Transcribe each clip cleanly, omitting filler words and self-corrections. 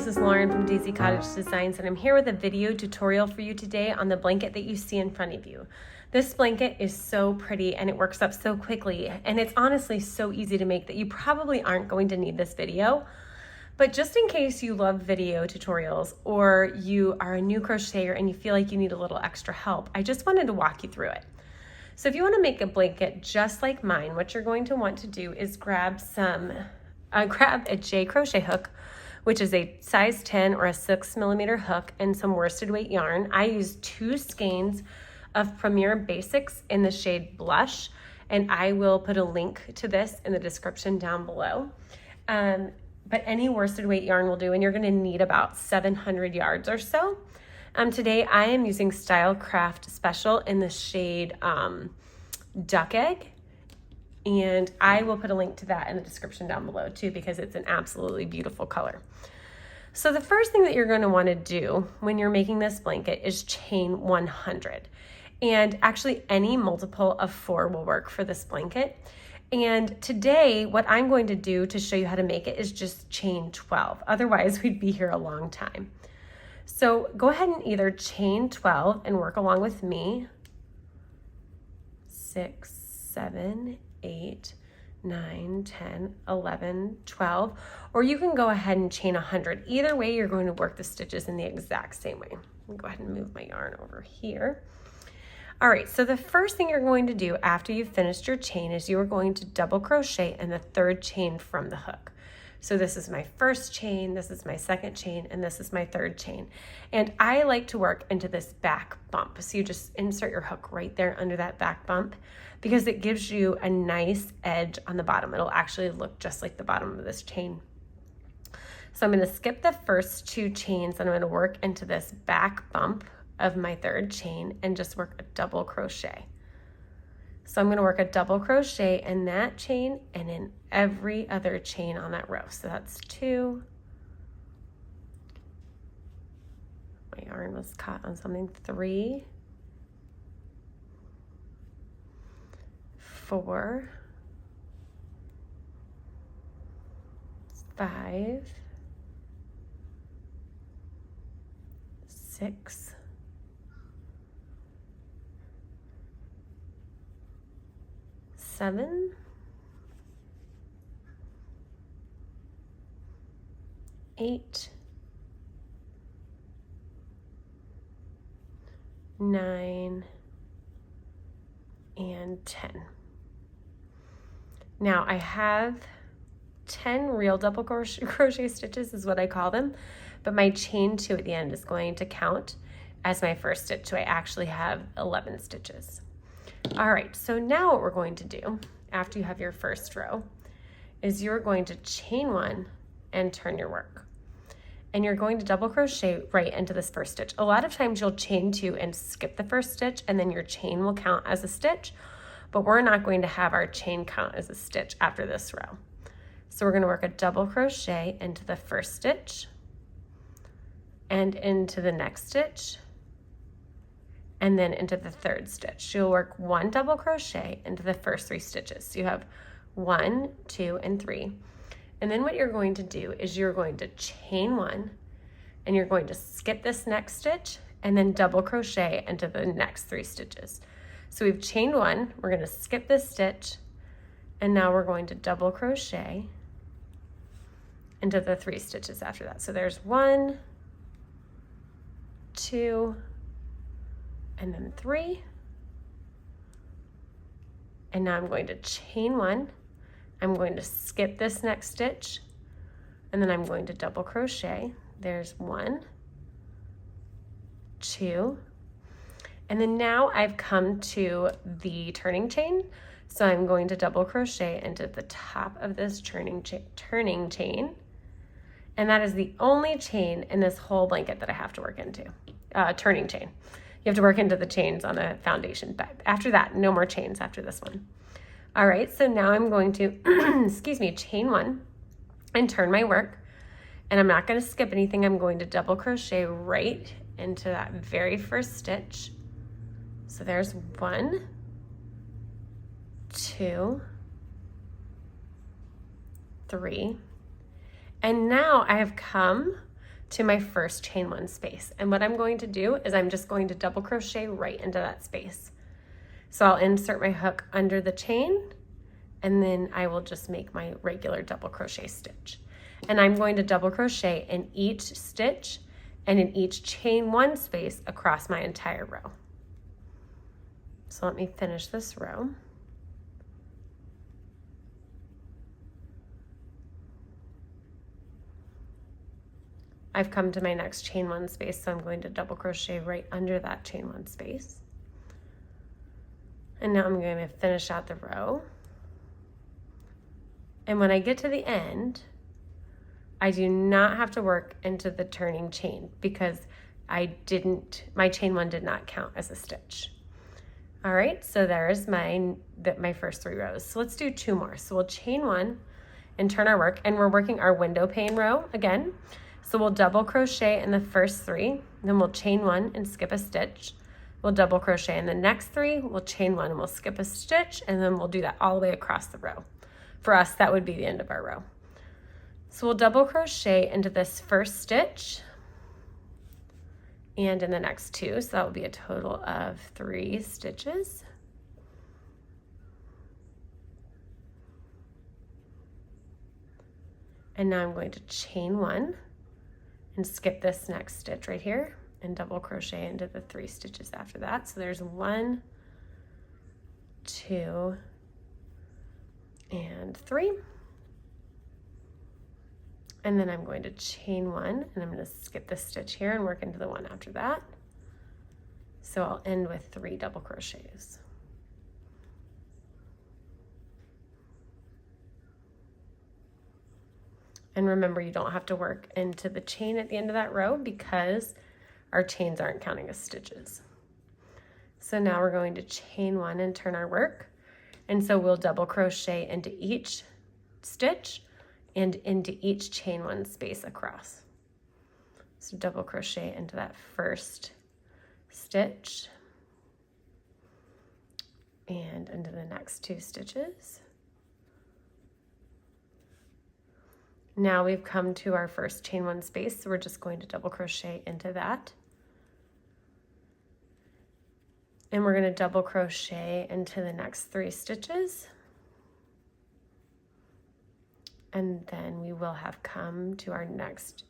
is Lauren from Daisy Cottage Designs, and I'm here with a video tutorial for you today on the blanket that you see in front of you. This blanket is so pretty and it works up so quickly, and it's honestly so easy to make that you probably aren't going to need this video. But just in case you love video tutorials or you are a new crocheter and you feel like you need a little extra help, I just wanted to walk you through it. So if you want to make a blanket just like mine, what you're going to want to do is grab a J crochet hook, which is a size 10 or a 6mm hook, and some worsted weight yarn. I use 2 skeins of Premier Basix in the shade Blush, and I will put a link to this in the description down below. But any worsted weight yarn will do, and you're gonna need about 700 yards or so. Today I am using Stylecraft Special in the shade Duck Egg, and I will put a link to that in the description down below too, because it's an absolutely beautiful color. So the first thing that you're going to want to do when you're making this blanket is chain 100. And actually any multiple of 4 will work for this blanket. And today what I'm going to do to show you how to make it is just chain 12. Otherwise we'd be here a long time. So go ahead and either chain 12 and work along with me. 6, 7, 8, 9, 10, 11, 12, or you can go ahead and chain 100. Either way, you're going to work the stitches in the exact same way. Let me go ahead and move my yarn over here. All right, so the first thing you're going to do after you've finished your chain is you are going to double crochet in the 3rd chain from the hook. So this is my 1st chain, this is my 2nd chain, and this is my 3rd chain. And I like to work into this back bump. So you just insert your hook right there under that back bump, because it gives you a nice edge on the bottom. It'll actually look just like the bottom of this chain. So I'm going to skip the first 2 chains and I'm going to work into this back bump of my 3rd chain and just work a double crochet. So I'm going to work a double crochet in that chain and in every other chain on that row. So that's 2. My yarn was caught on something. 3, 4, 5, 6, 7, 8, 9, and 10. Now I have 10 real double crochet stitches is what I call them, but my chain 2 at the end is going to count as my first stitch, so I actually have 11 stitches. All right, so now what we're going to do after you have your first row is you're going to chain 1 and turn your work. And you're going to double crochet right into this first stitch. A lot of times you'll chain 2 and skip the first stitch, and then your chain will count as a stitch, but we're not going to have our chain count as a stitch after this row. So we're going to work a double crochet into the first stitch and into the next stitch and then into the 3rd stitch. You'll work 1 double crochet into the first 3 stitches. So you have 1, 2, and 3. And then what you're going to do is you're going to chain 1 and you're going to skip this next stitch and then double crochet into the next 3 stitches. So we've chained 1, we're going to skip this stitch, and now we're going to double crochet into the 3 stitches after that. So there's 1, 2, and then 3. And now I'm going to chain 1. I'm going to skip this next stitch, and then I'm going to double crochet. There's 1, 2, and then now I've come to the turning chain. So I'm going to double crochet into the top of this turning chain. And that is the only chain in this whole blanket that I have to work into, turning chain. You have to work into the chains on a foundation, but after that, no more chains after this one. All right, so now I'm going to, excuse me, chain 1 and turn my work. And I'm not going to skip anything. I'm going to double crochet right into that very first stitch. So there's 1, 2, 3, and now I have come to my first chain one space. And what I'm going to do is I'm just going to double crochet right into that space. So I'll insert my hook under the chain, and then I will just make my regular double crochet stitch. And I'm going to double crochet in each stitch and in each chain one space across my entire row. So let me finish this row. I've come to my next chain one space, so I'm going to double crochet right under that chain one space. And now I'm going to finish out the row. And when I get to the end, I do not have to work into the turning chain because my chain one did not count as a stitch. All right, so there's my first 3 rows. So let's do 2 more. So we'll chain one and turn our work, and we're working our window pane row again. So we'll double crochet in the first 3, then we'll chain one and skip a stitch. We'll double crochet in the next 3, we'll chain one and we'll skip a stitch, and then we'll do that all the way across the row. For us, that would be the end of our row. So we'll double crochet into this first stitch and in the next 2, so that will be a total of 3 stitches. And now I'm going to chain one and skip this next stitch right here and double crochet into the 3 stitches after that. So there's 1, 2, and 3. And then I'm going to chain one and I'm going to skip this stitch here and work into the one after that. So I'll end with 3 double crochets. And remember, you don't have to work into the chain at the end of that row because our chains aren't counting as stitches. So now we're going to chain one and turn our work. And so we'll double crochet into each stitch and into each chain one space across. So double crochet into that first stitch and into the next 2 stitches. Now we've come to our first chain one space, so we're just going to double crochet into that. And we're going to double crochet into the next 3 stitches. And then we will have come to our next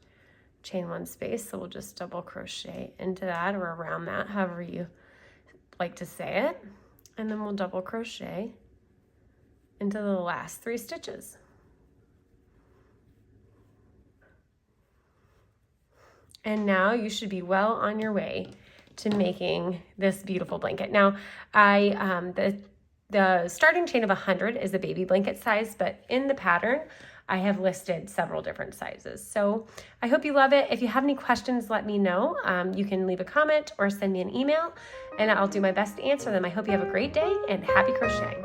chain one space, so we'll just double crochet into that or around that, however you like to say it. And then we'll double crochet into the last 3 stitches. And now you should be well on your way to making this beautiful blanket. Now, the starting chain of 100 is the baby blanket size, but in the pattern, I have listed several different sizes. So I hope you love it. If you have any questions, let me know. You can leave a comment or send me an email, and I'll do my best to answer them. I hope you have a great day and happy crocheting.